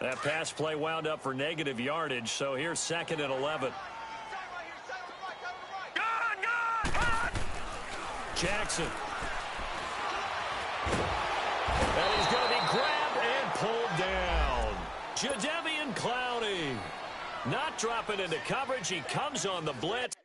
That pass play wound up for negative yardage, so here's 2nd and 11. Jackson. And he's going to be grabbed and pulled down. Jadeveon Clowney. Not dropping into coverage. He comes on the blitz.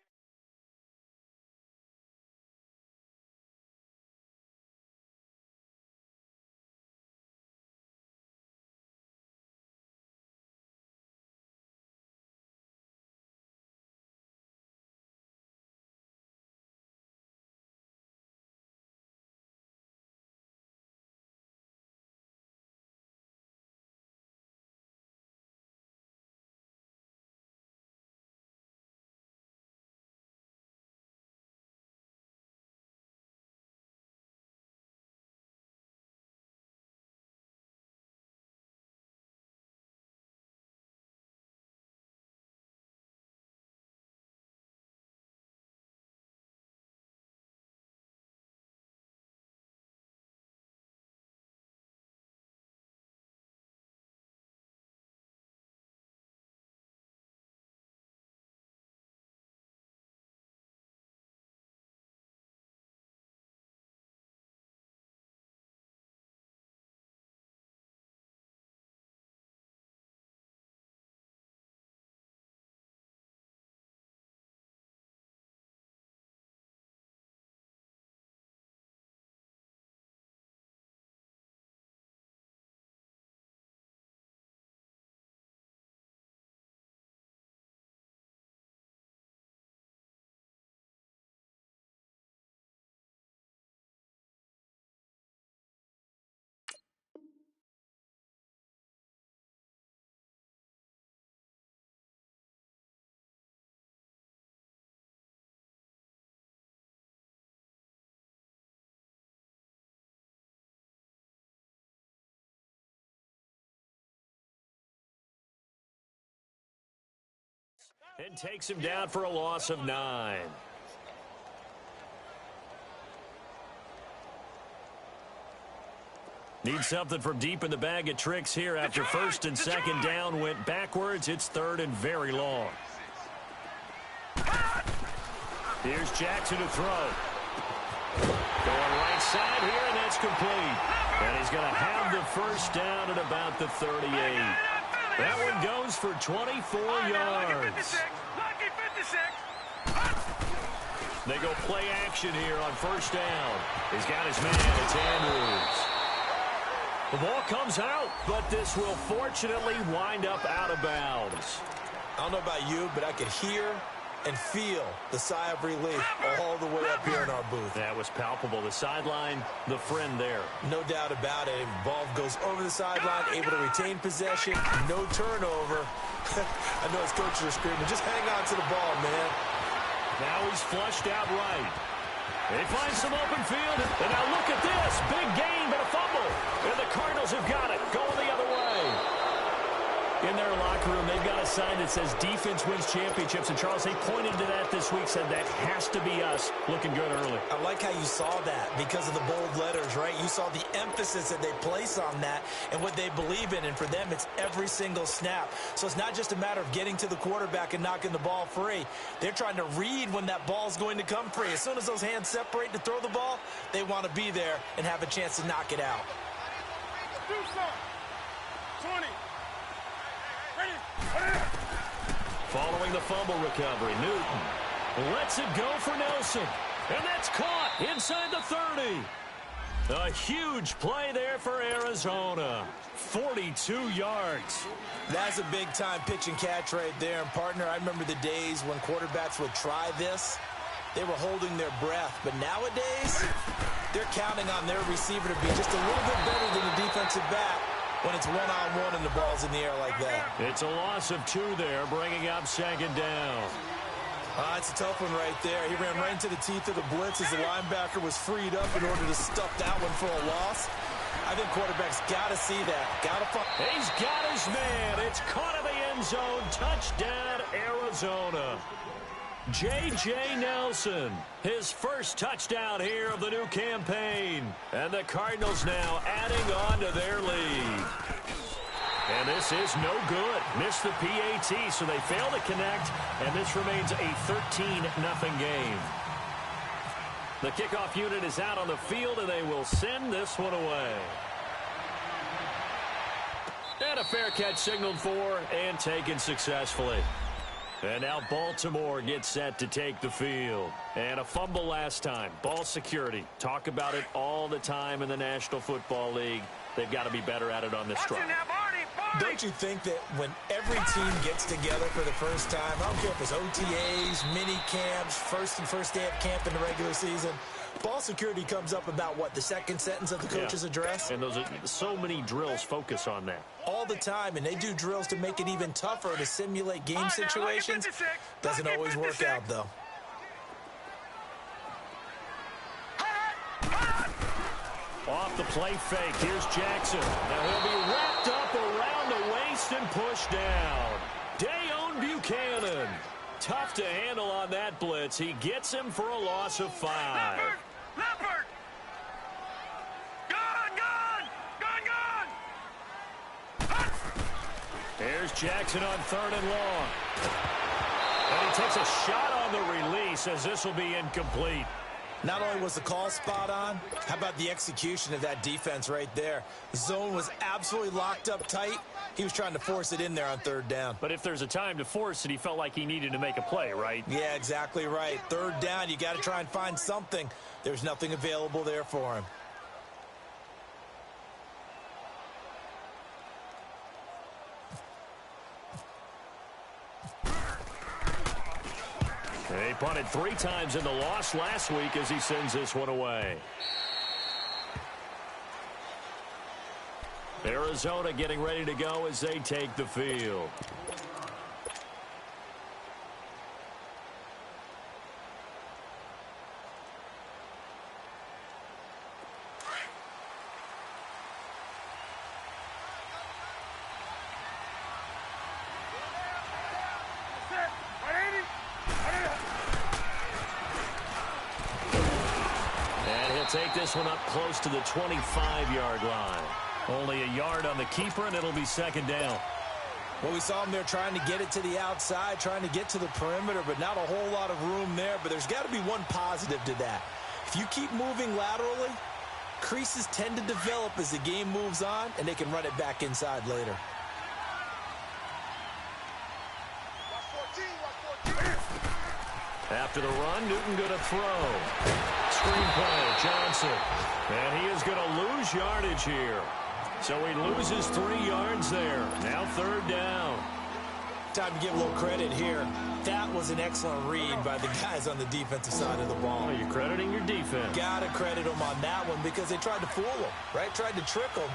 And takes him down for a loss of 9. Need something from deep in the bag of tricks here after 1st and 2nd down went backwards. It's 3rd and very long. Here's Jackson to throw. Going right side here, and that's complete. And he's going to have the 1st down at about the 38. That one goes for 24 yards. They go play action here on 1st down. He's got his man. It's Andrews. The ball comes out, but this will fortunately wind up out of bounds. I don't know about you, but I could hear and feel the sigh of relief all the way up here in our booth. That was palpable. The sideline, the friend there. No doubt about it. Ball goes over the sideline, able to retain possession, no turnover. I know his coaches are screaming, just hang on to the ball, man. Now he's flushed out right. They find some open field, and now look at this. Big gain, but a fumble. And the Cardinals have got it, going the other way. In their locker room, they've got a sign that says defense wins championships. And, Charles, they pointed to that this week, said that has to be us. Looking good early. I like how you saw that because of the bold letters, right? You saw the emphasis that they place on that and what they believe in. And for them, it's every single snap. So it's not just a matter of getting to the quarterback and knocking the ball free. They're trying to read when that ball's going to come free. As soon as those hands separate to throw the ball, they want to be there and have a chance to knock it out. 20. Following the fumble recovery, Newton lets it go for Nelson. And that's caught inside the 30. A huge play there for Arizona. 42 yards. That's a big-time pitch and catch right there. And, partner, I remember the days when quarterbacks would try this. They were holding their breath. But nowadays, they're counting on their receiver to be just a little bit better than the defensive back when it's one-on-one and the ball's in the air like that. It's a loss of 2 there, bringing up 2nd down. It's a tough one right there. He ran right into the teeth of the blitz as the linebacker was freed up in order to stuff that one for a loss. I think quarterbacks got to see that. He's got his man. It's caught in the end zone. Touchdown, Arizona. J.J. Nelson, his first touchdown here of the new campaign. And the Cardinals now adding on to their lead. And And this is no good. Missed the PAT, so they fail to connect, and this remains a 13-0 game. The kickoff unit is out on the field, and they will send this one away. And a fair catch signaled for and taken successfully. And now Baltimore gets set to take the field. And a fumble last time. Ball security. Talk about it all the time in the National Football League. They've got to be better at it on this drive. Don't you think that when every team gets together for the first time, I don't care if it's OTAs, mini camps, first day of camp in the regular season, ball security comes up about what, the second sentence of the coach's address? And those are so many drills focus on that. All the time, and they do drills to make it even tougher to simulate game situations. Doesn't always work out, though. Off the play fake, here's Jackson. Now he'll be wrapped up around the waist and pushed down. Dayon Buchanan. Tough to handle on that blitz. He gets him for a loss of 5. Leopard! Gone! Here's Jackson on 3rd and long. And he takes a shot on the release as this will be incomplete. Not only was the call spot on, how about the execution of that defense right there? The zone was absolutely locked up tight. He was trying to force it in there on 3rd down. But if there's a time to force it, he felt like he needed to make a play, right? Yeah, exactly right. 3rd down, you got to try and find something. There's nothing available there for him. He punted 3 times in the loss last week as he sends this one away. Arizona getting ready to go as they take the field. Take this one up close to the 25-yard line. Only a yard on the keeper, and it'll be 2nd down. Well, we saw him there trying to get it to the outside, trying to get to the perimeter, but not a whole lot of room there. But there's got to be one positive to that. If you keep moving laterally, creases tend to develop as the game moves on, and they can run it back inside later. After the run, Newton going to throw. Screen play, Johnson. And he is going to lose yardage here. So he loses 3 yards there. Now 3rd down. Time to give a little credit here. That was an excellent read by the guys on the defensive side of the ball. Oh, you're crediting your defense. Got to credit them on that one because they tried to fool them, right? Tried to trick them.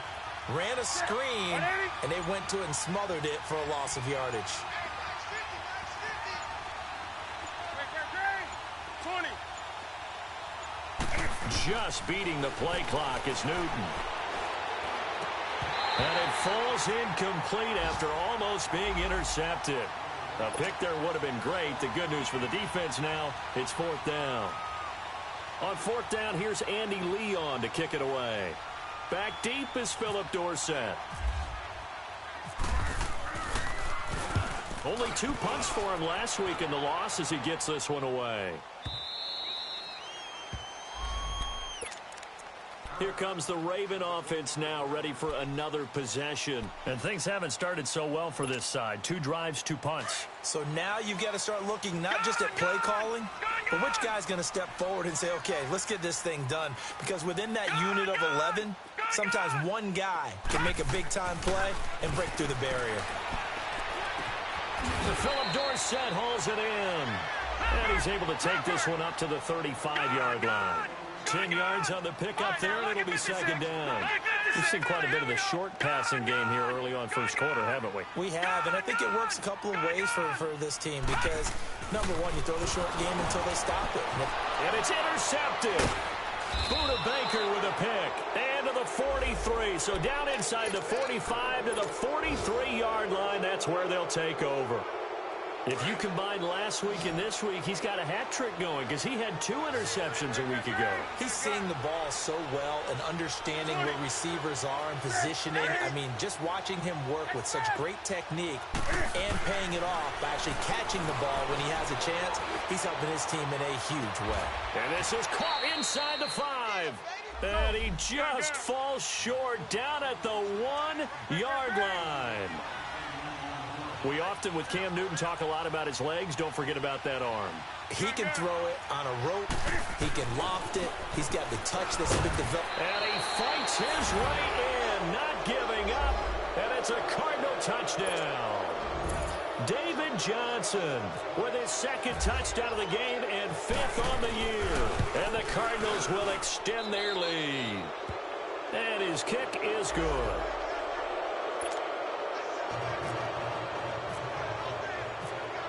Ran a screen, and they went to it and smothered it for a loss of yardage. Just beating the play clock is Newton. And it falls incomplete after almost being intercepted. A pick there would have been great. The good news for the defense now, it's 4th down. On 4th down, here's Andy Leon to kick it away. Back deep is Philip Dorsett. Only 2 punts for him last week in the loss as he gets this one away. Here comes the Raven offense now, ready for another possession. And things haven't started so well for this side. 2 drives, 2 punts. So now you've got to start looking not just at play calling, but which guy's going to step forward and say, okay, let's get this thing done. Because within that unit of 11, sometimes one guy can make a big-time play and break through the barrier. Philip Dorsett hauls it in. And he's able to take this one up to the 35-yard line. 10 yards on the pickup there, and it'll be 2nd down. We've seen quite a bit of the short passing game here early on first quarter, haven't we? We have, and I think it works a couple of ways for this team because, number one, you throw the short game until they stop it. And it's intercepted. Buda Baker with a pick. And to the 43. So down inside the 45 to the 43-yard line. That's where they'll take over. If you combine last week and this week, he's got a hat trick going because he had 2 interceptions a week ago. He's seeing the ball so well and understanding where receivers are and positioning. I mean, just watching him work with such great technique and paying it off by actually catching the ball when he has a chance, he's helping his team in a huge way. And this is caught inside the 5. And he just falls short down at the 1-yard line. We often, with Cam Newton, talk a lot about his legs. Don't forget about that arm. He can throw it on a rope. He can loft it. He's got the touch that's been developed. And he fights his way in, not giving up. And it's a Cardinal touchdown. David Johnson with his 2nd touchdown of the game and 5th on the year. And the Cardinals will extend their lead. And his kick is good.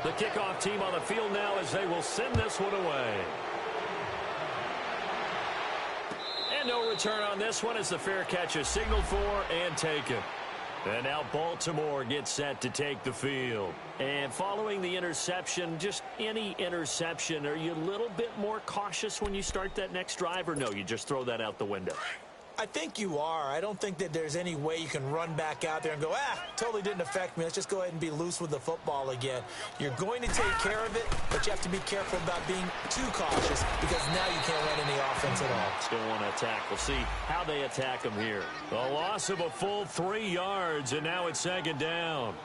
The kickoff team on the field now as they will send this one away. And no return on this one as the fair catch is signaled for and taken. And now Baltimore gets set to take the field. And following the interception, just any interception, are you a little bit more cautious when you start that next drive, or no, you just throw that out the window? I think you are. I don't think that there's any way you can run back out there and go, totally didn't affect me. Let's just go ahead and be loose with the football again. You're going to take care of it, but you have to be careful about being too cautious because now you can't run any offense at all. Still want to attack. We'll see how they attack them here. A loss of a full 3 yards, and now it's 2nd down.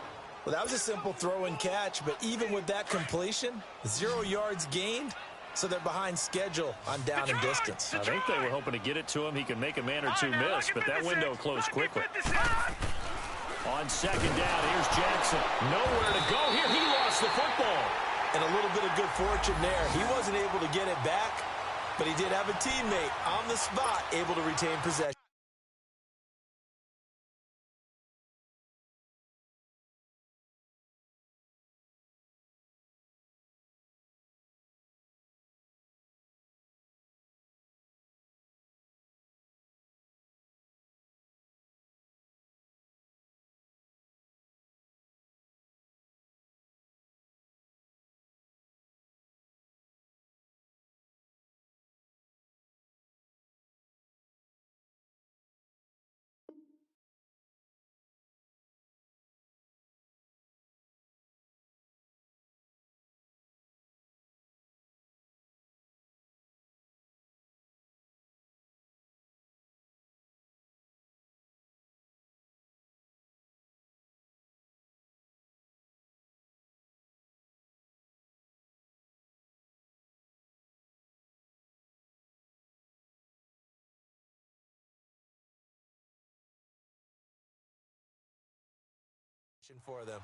Well, that was a simple throw and catch, but even with that completion, 0 yards gained. So they're behind schedule on down and distance. I think they were hoping to get it to him. He can make a man or two miss, but that window closed quickly. On 2nd down, here's Jackson. Nowhere to go here. He lost the football. And a little bit of good fortune there. He wasn't able to get it back, but he did have a teammate on the spot able to retain possession. For them.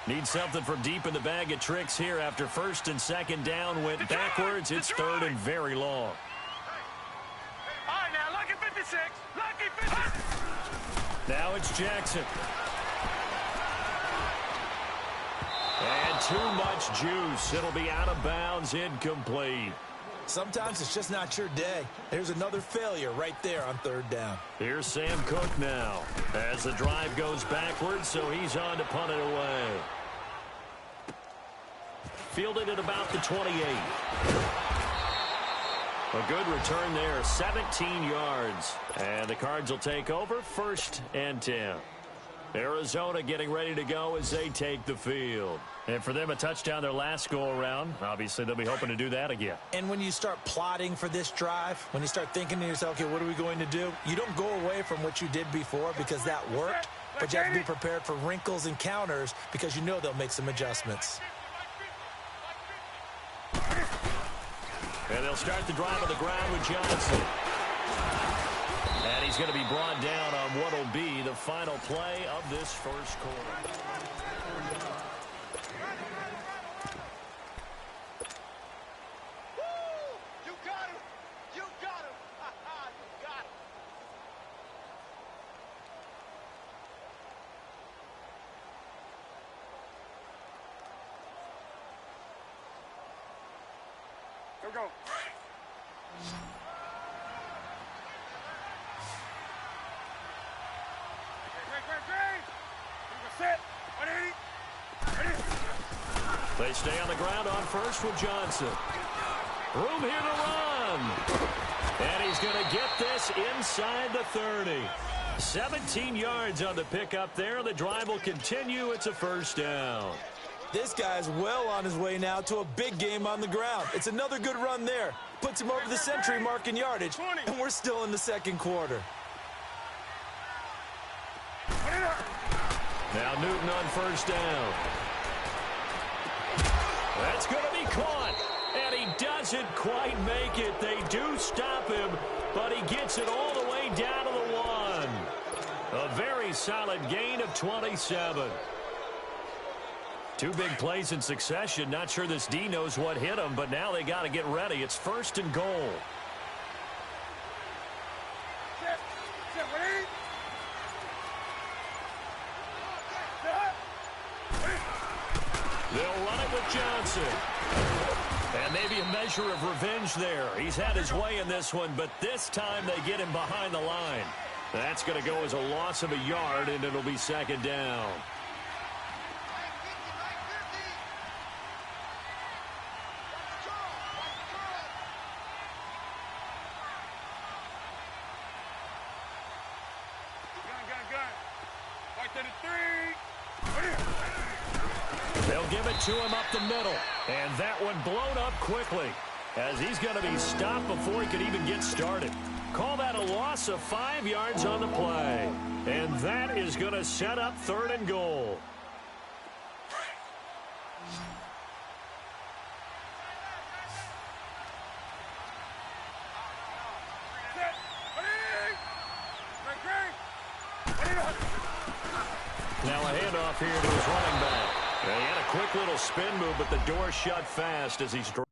Need something from deep in the bag of tricks here after 1st and 2nd down went backwards. It's 3rd and very long. All right, now, lucky 56. Lucky 56. Now it's Jackson. And too much juice. It'll be out of bounds, incomplete. Sometimes it's just not your day. There's another failure right there on 3rd down. Here's Sam Cook now as the drive goes backwards, so he's on to punt it away. Fielded at about the 28. A good return there, 17 yards. And the Cards will take over 1st and 10. Arizona getting ready to go as they take the field. And for them, a touchdown their last go-around. Obviously, they'll be hoping to do that again. And when you start plotting for this drive, when you start thinking to yourself, okay, what are we going to do? You don't go away from what you did before because that worked, but you have to be prepared for wrinkles and counters because you know they'll make some adjustments. And they'll start the drive on the ground with Johnson. And he's going to be brought down on what will be the final play of this 1st quarter. we go. Great. Set. 180. They stay on the ground on first with Johnson. Room here to run. And he's going to get this inside the 30. 17 yards on the pickup there. The drive will continue. It's a first down. This guy's well on his way now to a big game on the ground. It's another good run there. Puts him over the century mark in yardage, and we're still in the second quarter. Now Newton on first down. That's going to be caught. And he doesn't quite make it. They do stop him, but he gets it all the way down to the 1. A very solid gain of 27. Two big plays in succession. Not sure this D knows what hit him, but now they got to get ready. It's first and goal. They'll run it with Johnson. And maybe a measure of revenge there. He's had his way in this one, but this time they get him behind the line. That's going to go as a loss of a yard, and it'll be second down. They'll give it to him up the middle. And that one blown up quickly as he's going to be stopped before he could even get started. Call that a loss of 5 yards on the play. And that is going to set up third and goal. Now a handoff here to his running back. He had a quick little spin move, but the door shut fast as he's... dropped.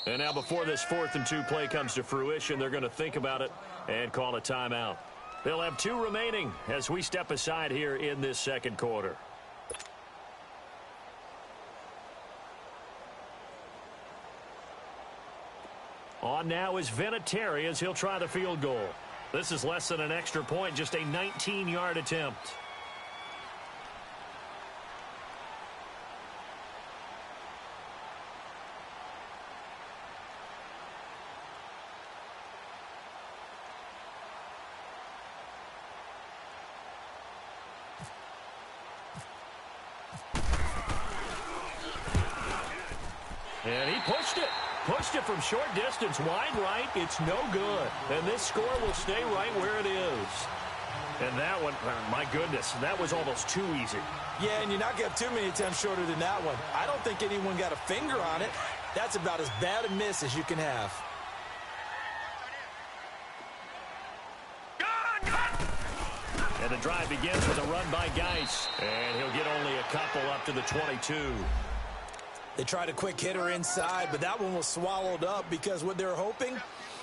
And now before this 4th and 2 play comes to fruition, they're going to think about it and call a timeout. They'll have 2 remaining as we step aside here in this second quarter. On now is Vinatieri as he'll try the field goal. This is less than an extra point, just a 19-yard attempt. And he pushed it. Pushed it from short distance, wide right. It's no good. And this score will stay right where it is. And that one, my goodness, that was almost too easy. Yeah, and you're not going to have too many attempts shorter than that one. I don't think anyone got a finger on it. That's about as bad a miss as you can have. And the drive begins with a run by Geis. And he'll get only a couple up to the 22. They tried a quick hitter inside, but that one was swallowed up because what they're hoping,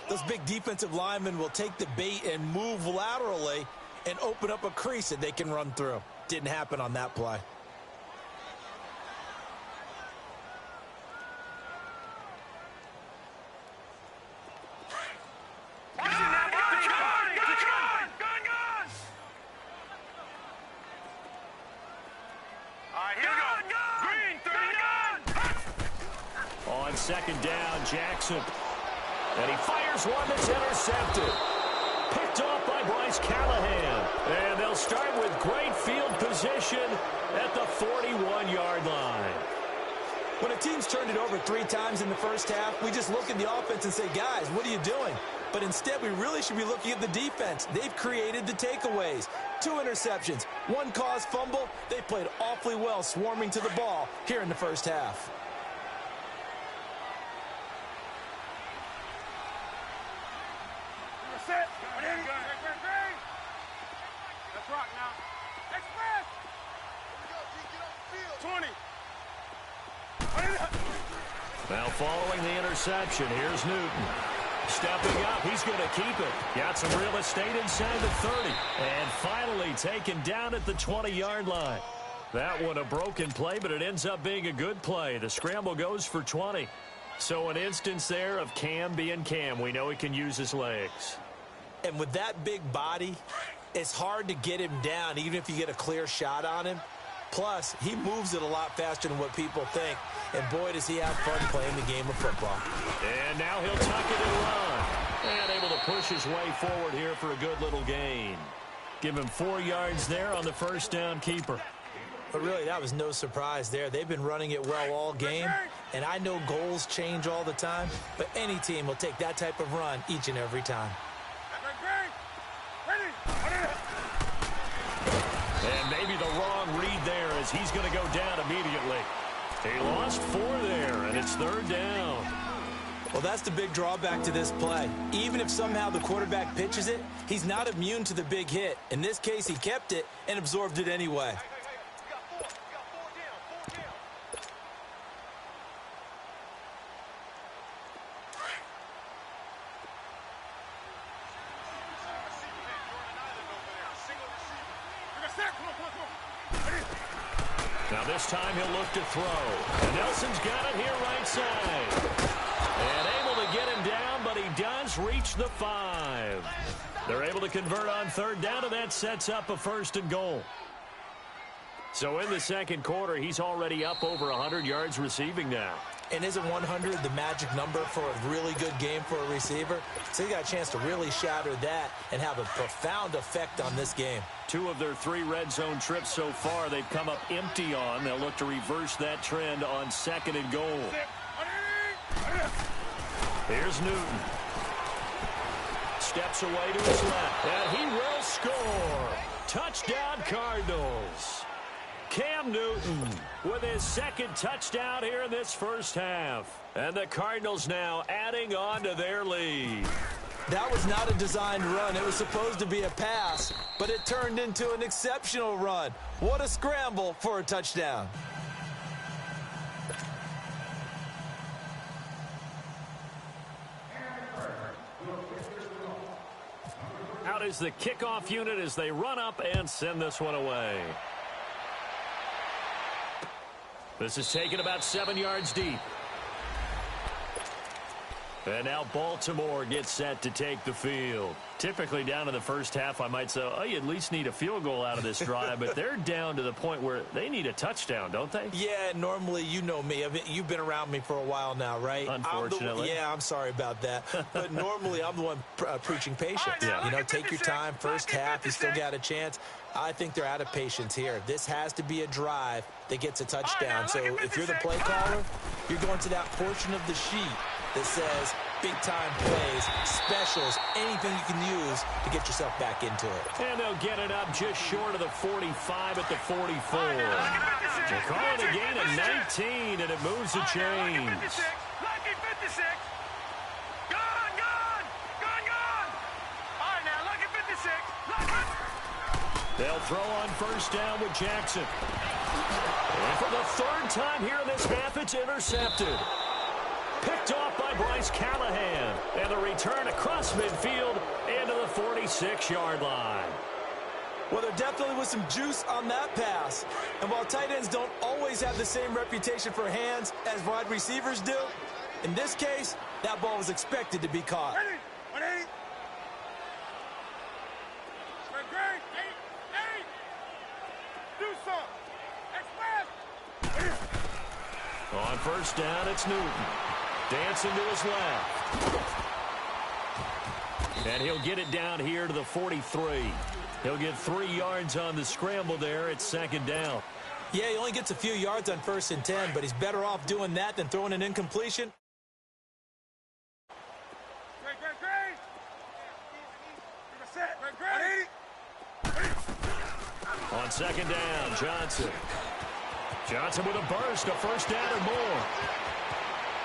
those big defensive linemen will take the bait and move laterally and open up a crease that they can run through. Didn't happen on that play. Now, on second down, Jackson. And he fires one that's intercepted. Picked off by Bryce Callahan. And they'll start with great field position at the 41-yard line. When a team's turned it over 3 times in the first half, we just look at the offense and say, guys, what are you doing? But instead, we really should be looking at the defense. They've created the takeaways. 2 interceptions, 1 caused fumble. They played awfully well swarming to the ball here in the first half. Set. Let's rock now. Express. 20. Now following the interception, here's Newton. Stepping up, he's going to keep it. Got some real estate inside the 30. And finally taken down at the 20-yard line. That one a broken play, but it ends up being a good play. The scramble goes for 20. So an instance there of Cam being Cam. We know he can use his legs. And with that big body, it's hard to get him down, even if you get a clear shot on him. Plus, he moves it a lot faster than what people think. And boy, does he have fun playing the game of football. And now he'll tuck it and run. And able to push his way forward here for a good little gain. Give him 4 yards there on the first down keeper. But really, that was no surprise there. They've been running it well all game. And I know goals change all the time. But any team will take that type of run each and every time. And maybe the wrong read there as he's going to go down immediately. He lost 4 there, and it's 3rd down. Well, that's the big drawback to this play. Even if somehow the quarterback pitches it, he's not immune to the big hit. In this case, he kept it and absorbed it anyway. Now this time he'll look to throw. And Nelson's got it here right side. And able to get him down, but he does reach the 5. They're able to convert on 3rd down, and that sets up a 1st and goal. So in the second quarter, he's already up over 100 yards receiving now. And isn't 100 the magic number for a really good game for a receiver? So he got a chance to really shatter that and have a profound effect on this game. 2 of their 3 red zone trips so far they've come up empty on. They'll look to reverse that trend on 2nd and goal. Here's Newton. Steps away to his left. And he will score. Touchdown Cardinals. Cam Newton with his 2nd touchdown here in this first half. And the Cardinals now adding on to their lead. That was not a designed run. It was supposed to be a pass, but it turned into an exceptional run. What a scramble for a touchdown. Out is the kickoff unit as they run up and send this one away. This is taken about 7 yards deep. And now Baltimore gets set to take the field. Typically down in the first half, I might say, oh, you at least need a field goal out of this drive. But they're down to the point where they need a touchdown, don't they? Yeah, normally, you know me. You've been around me for a while now, right? Unfortunately. I'm sorry about that. But normally, I'm the one preaching patience. Yeah. You know, take your time. First half, you still got a chance. I think they're out of patience here. This has to be a drive that gets a touchdown. So if you're the play caller, you're going to that portion of the sheet that says big-time plays, specials, anything you can use to get yourself back into it. And they'll get it up just short of the 45 at the 44. They call it a gain of 19, and it moves the chains. Lucky 56. Gone. All right, now, lucky 56. They'll throw on first down with Jackson. And for the 3rd time here in this half, it's intercepted. Picked off by Bryce Callahan. And the return across midfield into the 46-yard line. Well, there definitely was some juice on that pass. And while tight ends don't always have the same reputation for hands as wide receivers do, in this case, that ball was expected to be caught. Ready? Do something. Express. On first down, it's Newton. Dancing to his left. And he'll get it down here to the 43. He'll get 3 yards on the scramble there. It's second down. Yeah, he only gets a few yards on 1st and 10, but he's better off doing that than throwing an incompletion. On second down, Johnson. Johnson with a burst, a first down or more.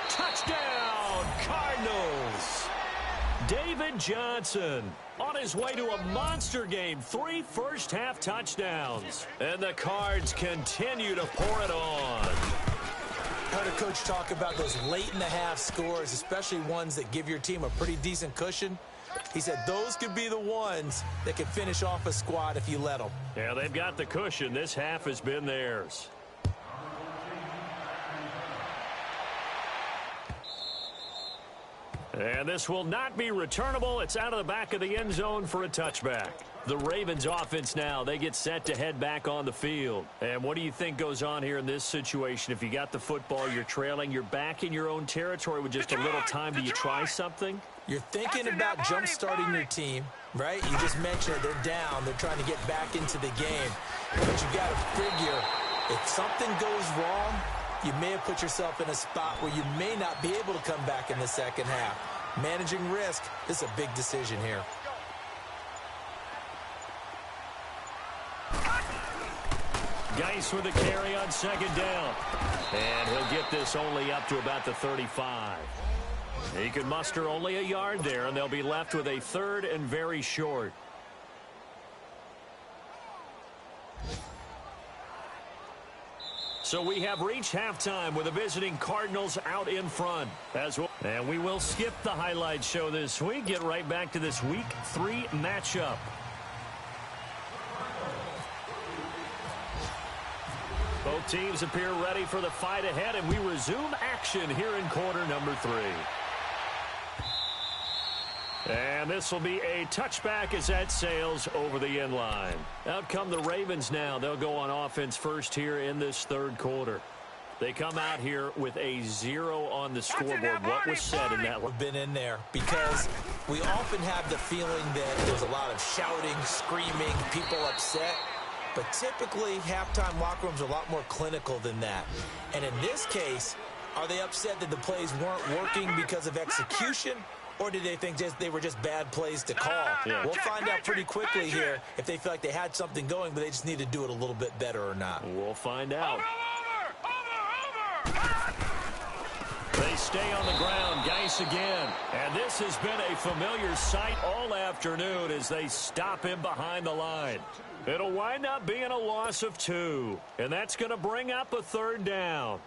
Touchdown, Cardinals. David Johnson on his way to a monster game. 3 first-half touchdowns. And the Cards continue to pour it on. I heard a coach talk about those late-in-the-half scores, especially ones that give your team a pretty decent cushion. He said those could be the ones that can finish off a squad if you let them. Yeah, they've got the cushion. This half has been theirs. And this will not be returnable. It's out of the back of the end zone for a touchback. The Ravens offense now, they get set to head back on the field. And what do you think goes on here in this situation? If you got the football, you're trailing, you're back in your own territory with just a little time. Do you try something? You're thinking about jump-starting your team, right? You just mentioned it. They're down. They're trying to get back into the game. But you've got to figure, if something goes wrong, you may have put yourself in a spot where you may not be able to come back in the second half. Managing risk is a big decision here. Geis with a carry on second down. And he'll get this only up to about the 35. He can muster only a yard there, and they'll be left with a 3rd and very short. So we have reached halftime with the visiting Cardinals out in front. And we will skip the highlight show this week. Get right back to this Week 3 matchup. Both teams appear ready for the fight ahead, and we resume action here in quarter number 3. And this will be a touchback as that sails over the end line. Out come the Ravens now. They'll go on offense first here in this 3rd quarter. They come out here with a 0 on the scoreboard. What was said in that one? We've been in there because we often have the feeling that there's a lot of shouting, screaming, people upset. But typically, halftime locker rooms are a lot more clinical than that. And in this case, are they upset that the plays weren't working because of execution? Or did they think they were just bad plays to call? Yeah. We'll find out pretty quickly here if they feel like they had something going, but they just need to do it a little bit better or not. We'll find out. Over! They stay on the ground. Geis again. And this has been a familiar sight all afternoon as they stop him behind the line. It'll wind up being a loss of 2. And that's going to bring up a 3rd down.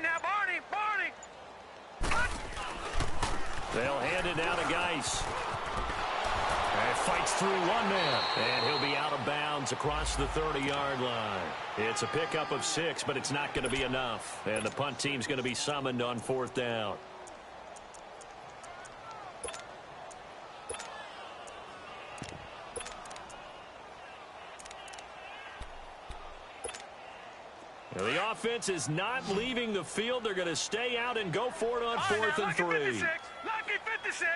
Now, Barney! They'll hand it down to Geis. And fights through one man. And he'll be out of bounds across the 30-yard line. It's a pickup of 6, but it's not going to be enough. And the punt team's going to be summoned on 4th down. The offense is not leaving the field. They're going to stay out and go for it on 4th and 3. Lucky 56.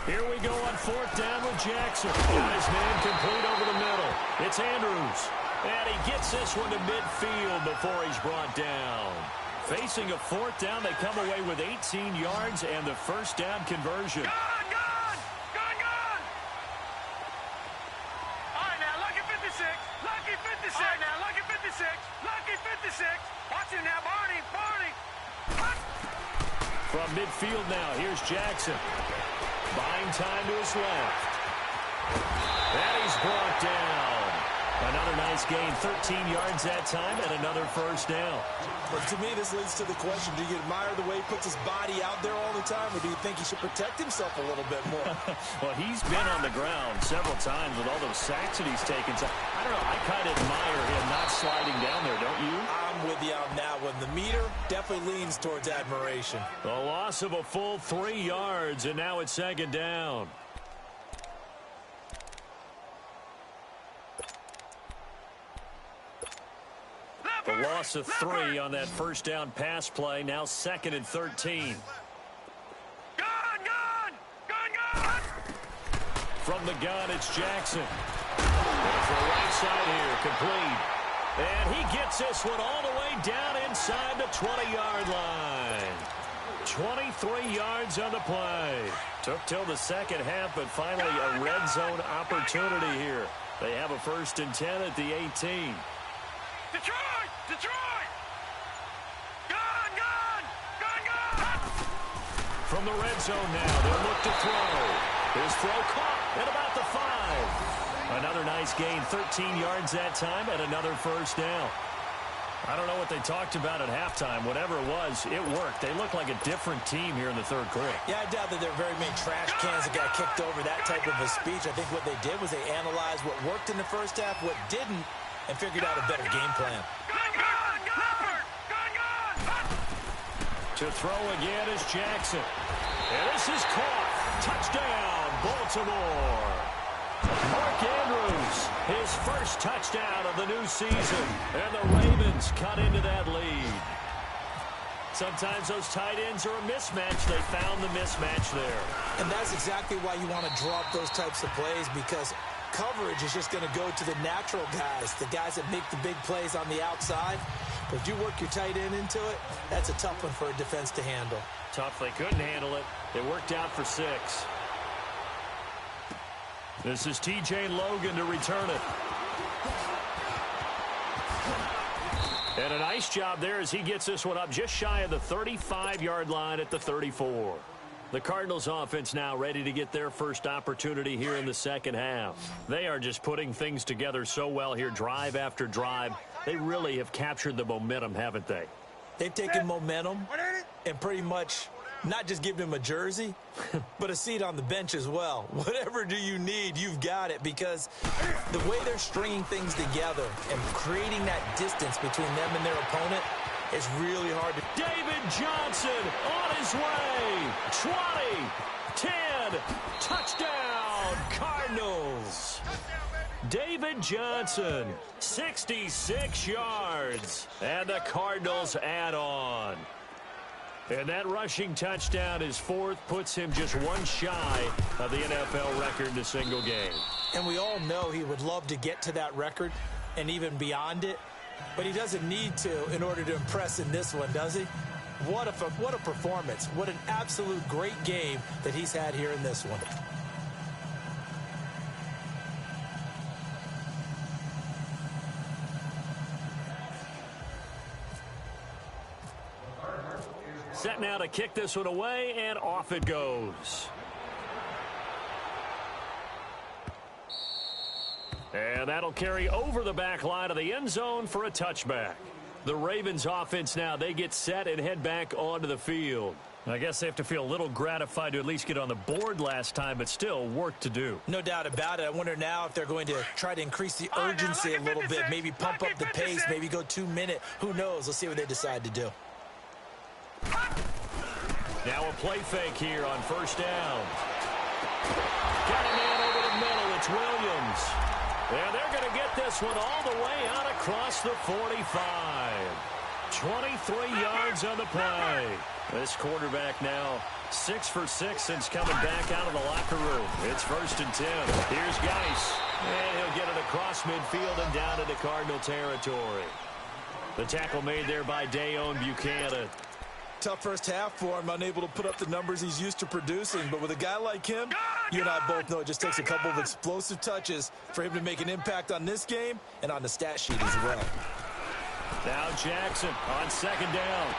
Here we go on 4th down with Jackson. Got his man complete over the middle. It's Andrews. And he gets this one to midfield before he's brought down. Facing a 4th down, they come away with 18 yards and the first down conversion. Gone! All right, now, lucky 56. All right, now, lucky 56. Watch it now, Barney. From midfield now, here's Jackson. Buying time to his left. And he's brought down. Another nice gain, 13 yards that time, and another first down. But to me, this leads to the question, do you admire the way he puts his body out there all the time, or do you think he should protect himself a little bit more? Well, he's been on the ground several times with all those sacks that he's taken. So, I don't know, I kind of admire him not sliding down there, don't you? I'm with you on that one. The meter definitely leans towards admiration. A loss of a full 3 yards, and now it's second down. The loss of 3 on that first down pass play. Now second and 13. Gun! From the gun, it's Jackson. Goes for the right side here, complete. And he gets this one all the way down inside the 20-yard line. 23 yards on the play. Took till the second half, but finally a red zone opportunity here. They have a 1st and 10 at the 18. Detroit! Gun! From the red zone now, they'll look to throw. His throw caught at about the 5. Another nice gain, 13 yards that time, and another first down. I don't know what they talked about at halftime. Whatever it was, it worked. They look like a different team here in the third quarter. Yeah, I doubt that there are very many trash cans that got kicked over that type of a speech. I think what they did was they analyzed what worked in the first half, what didn't, and figured out a better game plan. To throw again is Jackson. And this is caught. Touchdown, Baltimore. Mark Andrews, his first touchdown of the new season. And the Ravens cut into that lead. Sometimes those tight ends are a mismatch. They found the mismatch there. And that's exactly why you want to draw up those types of plays, because coverage is just going to go to the natural guys, the guys that make the big plays on the outside. But if you work your tight end into it, that's a tough one for a defense to handle. Tough. They couldn't handle it. It worked out for 6. This is T.J. Logan to return it. And a nice job there as he gets this one up just shy of the 35-yard line at the 34. The Cardinals offense now ready to get their first opportunity here in the second half. They are just putting things together so well here, drive after drive. They really have captured the momentum, haven't they? They've taken momentum and pretty much not just given him a jersey, but a seat on the bench as well. Whatever do you need, you've got it, because the way they're stringing things together and creating that distance between them and their opponent is really hard to... David Johnson on his way. 20, 10, touchdown, Cardinals. David Johnson, 66 yards, and the Cardinals add on. And that rushing touchdown, his 4th, puts him just one shy of the NFL record in a single game. And we all know he would love to get to that record and even beyond it, but he doesn't need to in order to impress in this one, does he? What a performance. What an absolute great game that he's had here in this one. Set now to kick this one away, and off it goes. And that'll carry over the back line of the end zone for a touchback. The Ravens offense now, they get set and head back onto the field. I guess they have to feel a little gratified to at least get on the board last time, but still work to do. No doubt about it. I wonder now if they're going to try to increase the urgency a little bit, maybe pump up the pace, maybe go 2-minute. Who knows? Let's see what they decide to do. Now a play fake here on first down. Got a man over the middle. It's Williams. And they're going to get this one all the way out across the 45. 23 yards on the play. This quarterback now 6 for 6 since coming back out of the locker room. It's 1st and 10. Here's Geis. And he'll get it across midfield and down into Cardinal territory. The tackle made there by Dayon Buchanan. Tough first half for him, unable to put up the numbers he's used to producing. But with a guy like him, you and I both know it just takes a couple of explosive touches for him to make an impact on this game and on the stat sheet as well. Now Jackson on second down.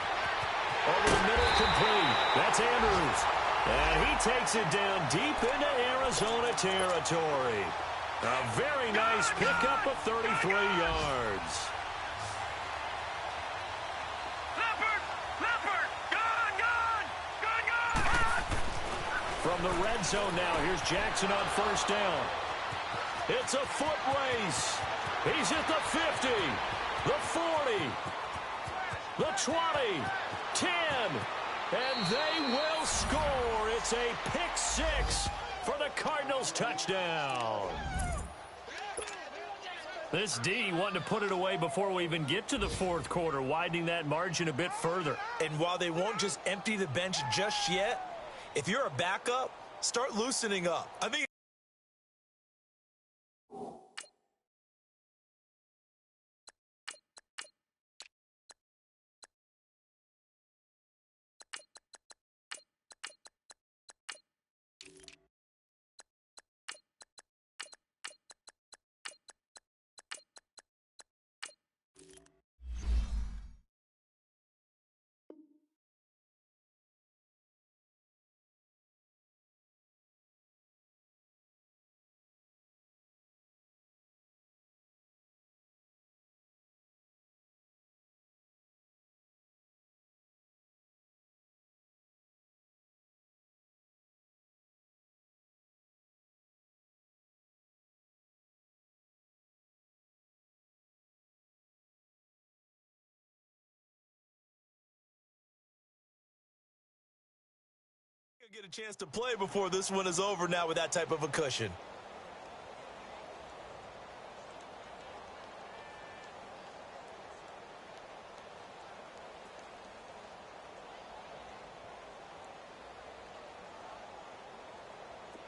Over the middle, complete. That's Andrews. And he takes it down deep into Arizona territory. A very nice pickup of 33 yards. From the red zone now, here's Jackson on first down. It's a foot race. He's at the 50, the 40, the 20, 10, and they will score. It's a pick six for the Cardinals touchdown. This D wanted to put it away before we even get to the fourth quarter, widening that margin a bit further. And while they won't just empty the bench just yet, if you're a backup, start loosening up. I think get a chance to play before this one is over now with that type of a cushion.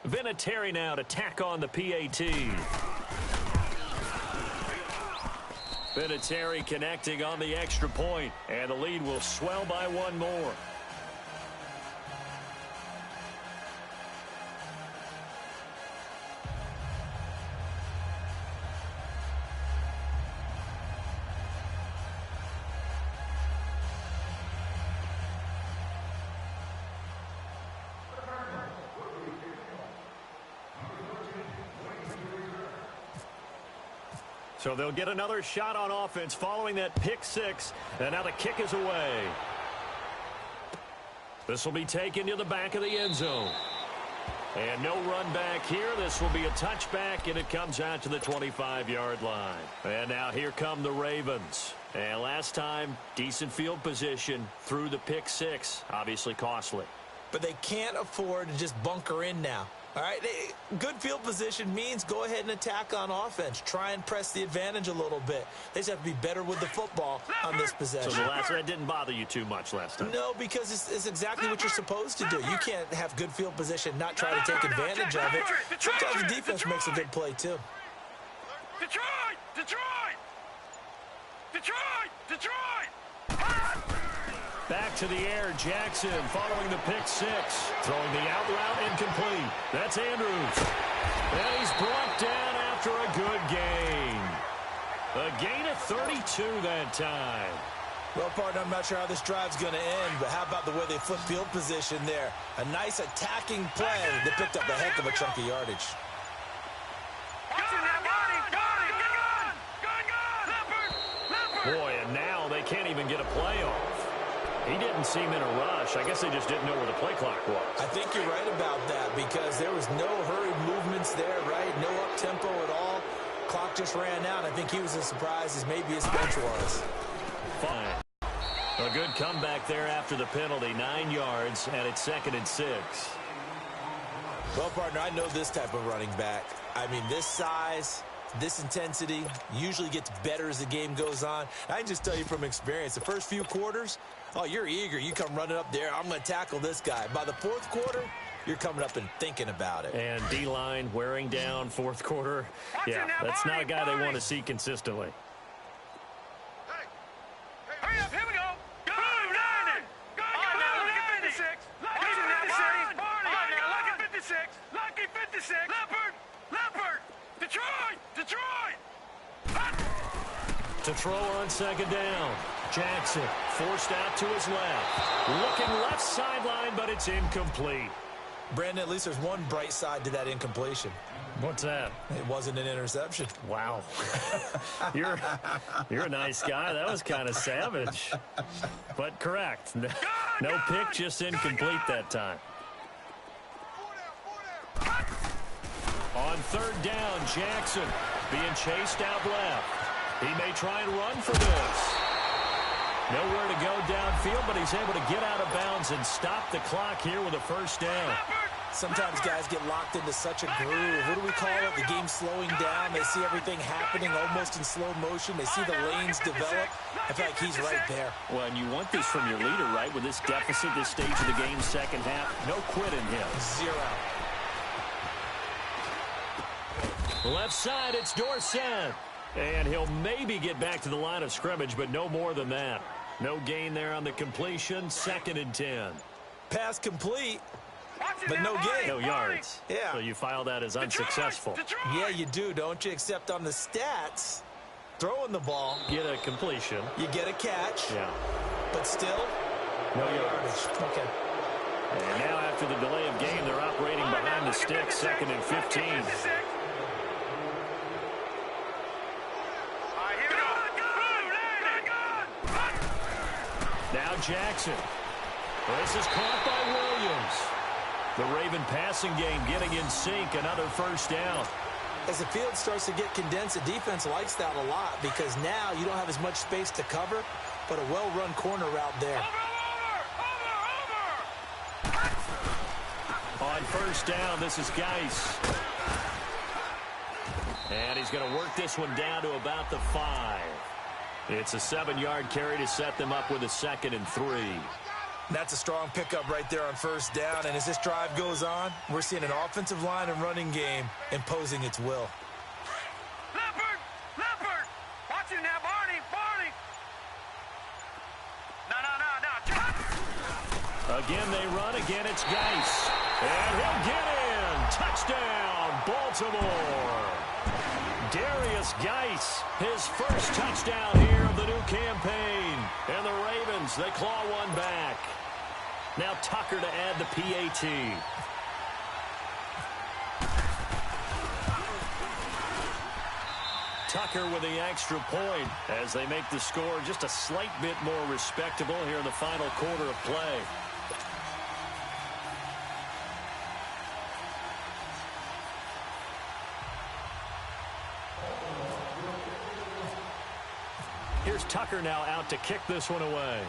Vinatieri now to tack on the PAT. Vinatieri connecting on the extra point, and the lead will swell by one more. So they'll get another shot on offense following that pick six. And now the kick is away. This will be taken to the back of the end zone. And no run back here. This will be a touchback, and it comes out to the 25-yard line. And now here come the Ravens. And last time, decent field position through the pick six. Obviously costly. But they can't afford to just bunker in now. All right, good field position means go ahead and attack on offense. Try and press the advantage a little bit. They just have to be better with the football on this possession. So that didn't bother you too much last time? No, because it's exactly what you're supposed to do. You can't have good field position, not try to take advantage of it. Sometimes the defense makes a good play, too. Detroit! Detroit! Detroit! Detroit! Back to the air, Jackson following the pick six. Throwing the out route incomplete. That's Andrews. And he's brought down after a good gain. A gain of 32 that time. Well, partner, I'm not sure how this drive's going to end, but how about the way they flip field position there? A nice attacking play that picked up a heck of a chunk of yardage. Boy, and now they can't even get a play off. He didn't seem in a rush. I guess they just didn't know where the play clock was. I think you're right about that because there was no hurried movements there, right? No up-tempo at all. Clock just ran out. I think he was as surprised as maybe his bench was. Fine. A good comeback there after the penalty. 9 yards, and it's 2nd and 6. Well, partner, I know this type of running back. I mean, this size, this intensity usually gets better as the game goes on. I can just tell you from experience, the first few quarters, oh, you're eager. You come running up there. I'm going to tackle this guy. By the fourth quarter, you're coming up and thinking about it. And D-line wearing down fourth quarter. Yeah, that's not a guy they want to see consistently. Hurry up, here we go. Go, Nine! Go, look at 56. Lucky 56. Lucky 56. Lucky 56. Leopard. Detroit. To throw on 2nd down. Jackson forced out to his left. Looking left sideline, but it's incomplete. Brandon, at least there's one bright side to that incompletion. What's that? It wasn't an interception. Wow. You're a nice guy. That was kind of savage. But correct. No pick, just incomplete that time. On third down, Jackson being chased out left. He may try and run for this. Nowhere to go downfield, but he's able to get out of bounds and stop the clock here with a first down. Sometimes guys get locked into such a groove. What do we call it? The game's slowing down. They see everything happening almost in slow motion. They see the lanes develop. I feel like he's right there. Well, and you want this from your leader, right? With this deficit, this stage of the game, second half, no quit in him. Zero. Left side, it's Dorsett. And he'll maybe get back to the line of scrimmage, but no more than that. No gain there on the completion, 2nd and 10. Pass complete, but no gain. No yards. Yeah. So you file that as unsuccessful. Yeah, you do, don't you? Except on the stats, throwing the ball. Get a completion. You get a catch. Yeah. But still, no yardage. Okay. And now after the delay of game, they're operating behind the sticks, 2nd and 15. Now Jackson. This is caught by Williams. The Raven passing game getting in sync. Another first down. As the field starts to get condensed, the defense likes that a lot because now you don't have as much space to cover, but a well-run corner route there. On first down, this is Geis. And he's going to work this one down to about the 5. It's a 7-yard carry to set them up with a 2nd and 3. That's a strong pickup right there on first down. And as this drive goes on, we're seeing an offensive line and running game imposing its will. Leopard! Leopard! Watch him now, Barney! Barney! No. Again, they run. Again, it's Geis. And he'll get in. Touchdown, Baltimore. Darius Geis, his first touchdown here of the new campaign. And the Ravens, they claw one back. Now Tucker to add the PAT. Tucker with the extra point as they make the score just a slight bit more respectable here in the final quarter of play. Here's Tucker now out to kick this one away.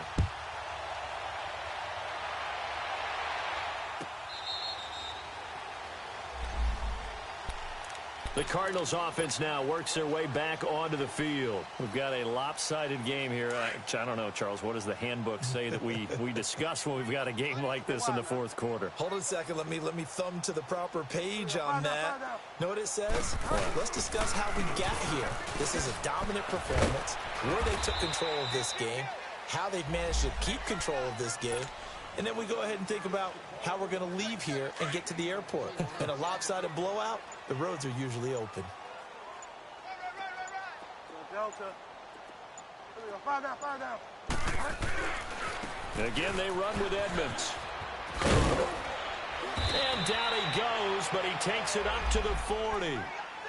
The Cardinals offense now works their way back onto the field. We've got a lopsided game here. I don't know, Charles, what does the handbook say that we discuss when we've got a game like this in the fourth quarter? Hold on a second. Let me thumb to the proper page on that. Know what it says? Let's discuss how we got here. This is a dominant performance, where they took control of this game, how they've managed to keep control of this game, and then we go ahead and think about how we're going to leave here and get to the airport. In a lopsided blowout, the roads are usually open. Again, they run with Edmonds. And down he goes, but he takes it up to the 40.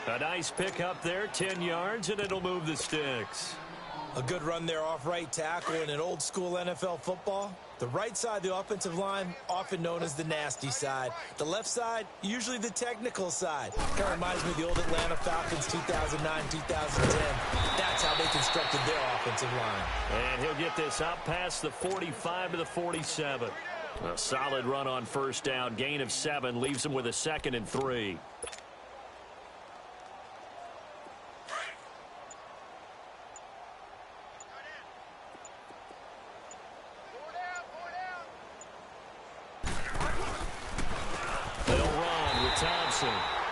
A nice pick up there, 10 yards, and it'll move the sticks. A good run there off right tackle in an old school NFL football. The right side of the offensive line, often known as the nasty side. The left side, usually the technical side. Kind of reminds me of the old Atlanta Falcons 2009, 2010. That's how they constructed their offensive line. And he'll get this out past the 45 to the 47. A solid run on first down. Gain of 7 leaves him with a 2nd and 3.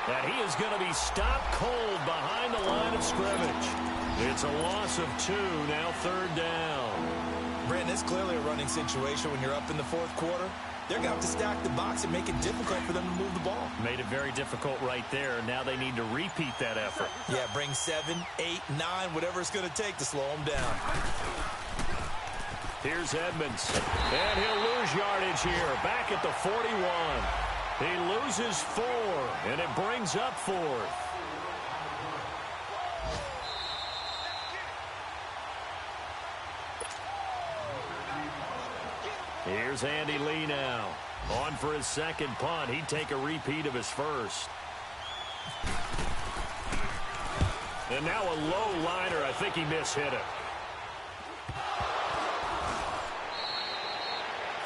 And he is going to be stopped cold behind the line of scrimmage. It's a loss of 2, now 3rd down. Brandon, it's clearly a running situation when you're up in the fourth quarter. They're going to have to stack the box and make it difficult for them to move the ball. Made it very difficult right there. Now they need to repeat that effort. Yeah, bring 7, 8, 9, whatever it's going to take to slow them down. Here's Edmonds. And he'll lose yardage here. Back at the 41. He loses 4, and it brings up 4th. Here's Andy Lee now. On for his second punt. He'd take a repeat of his first. And now a low liner. I think he mishit it.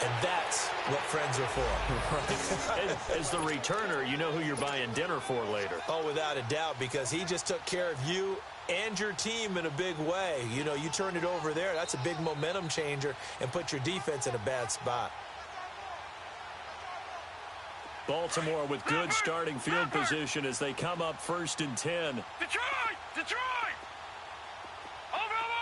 And that's what friends are for. As the returner, you know who you're buying dinner for later. Oh, without a doubt, because he just took care of you and your team in a big way. You know, you turn it over there. That's a big momentum changer and put your defense in a bad spot. Baltimore with good starting field position as they come up 1st and 10. Detroit! Detroit! Over!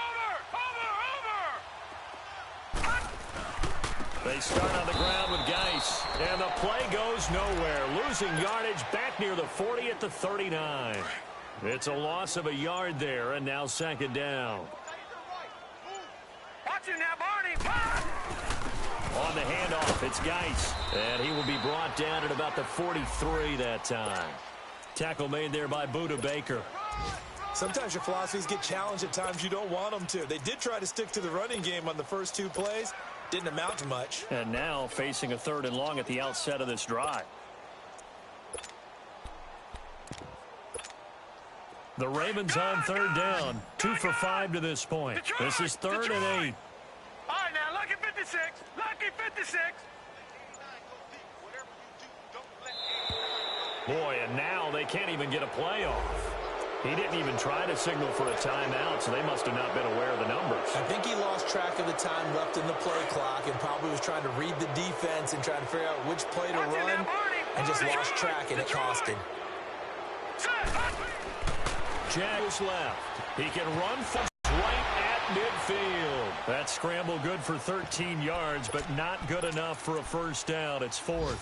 They start on the ground with Geis, and the play goes nowhere. Losing yardage back near the 40 at the 39. It's a loss of a yard there, and now 2nd down. Watch it now, Barney! On the handoff, it's Geis, and he will be brought down at about the 43 that time. Tackle made there by Buda Baker. Sometimes your philosophies get challenged at times you don't want them to. They did try to stick to the running game on the first 2 plays. Didn't amount to much. And now facing a 3rd and long at the outset of this drive. The Ravens on 3rd down. 2 for 5 to this point. This is 3rd and 8. All right, now, lucky 56. Lucky 56. Boy, and now they can't even get a play off. He didn't even try to signal for a timeout, so they must have not been aware of the numbers. I think he lost track of the time left in the play clock and probably was trying to read the defense and trying to figure out which play to run and just lost track, and it cost him. Jags left. He can run from right at midfield. That scramble good for 13 yards, but not good enough for a 1st down. It's 4th.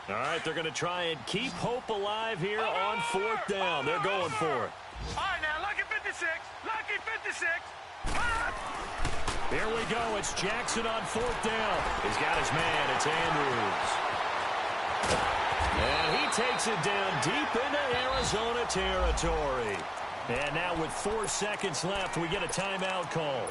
All right, they're going to try and keep hope alive here on 4th down. They're going for it. All right, now, lucky 56. Lucky 56. Here we go. It's Jackson on 4th down. He's got his man. It's Andrews. And he takes it down deep into Arizona territory. And now with 4 seconds left, we get a timeout call.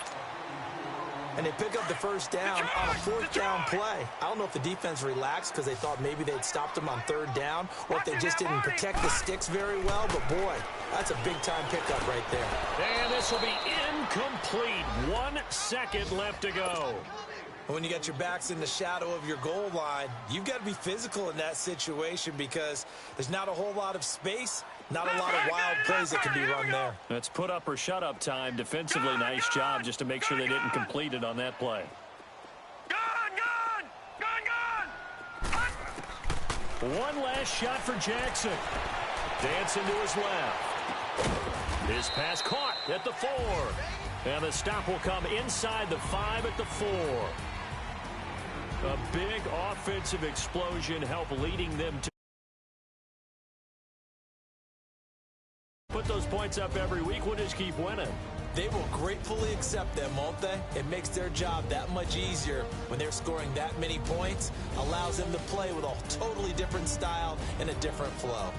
And they pick up the 1st down on a 4th down play. I don't know if the defense relaxed because they thought maybe they'd stopped them on 3rd down or if they just didn't protect the sticks very well. But, boy, that's a big-time pickup right there. And this will be incomplete. 1 second left to go. When you got your backs in the shadow of your goal line, you've got to be physical in that situation because there's not a whole lot of space, not a lot of wild plays that can be run there. That's put up or shut up time. Defensively, nice job just to make sure they didn't complete it on that play. One last shot for Jackson. Dancing to his left. His pass caught at the 4. And the stop will come inside the 5 at the 4. A big offensive explosion helped leading them to put those points up every week. We'll just keep winning. They will gratefully accept them, won't they? It makes their job that much easier when they're scoring that many points. Allows them to play with a totally different style and a different flow.